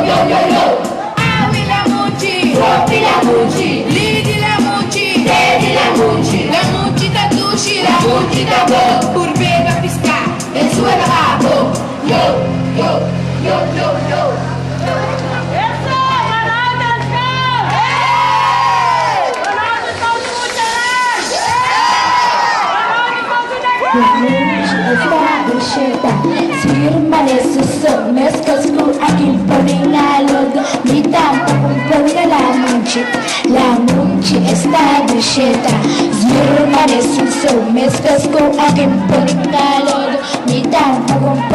yo yo yo. Awi la muci, Troppi la muci, lidi la muci, vedi la muci, la muci da duci, la muci da bo, curvega fisca. e su e bravo. Yo yo yo yo yo. Permanece mescasco aqui poringalog me tampa com porga la munchi está de cheta permanece mescasco aqui poringalog me tampa com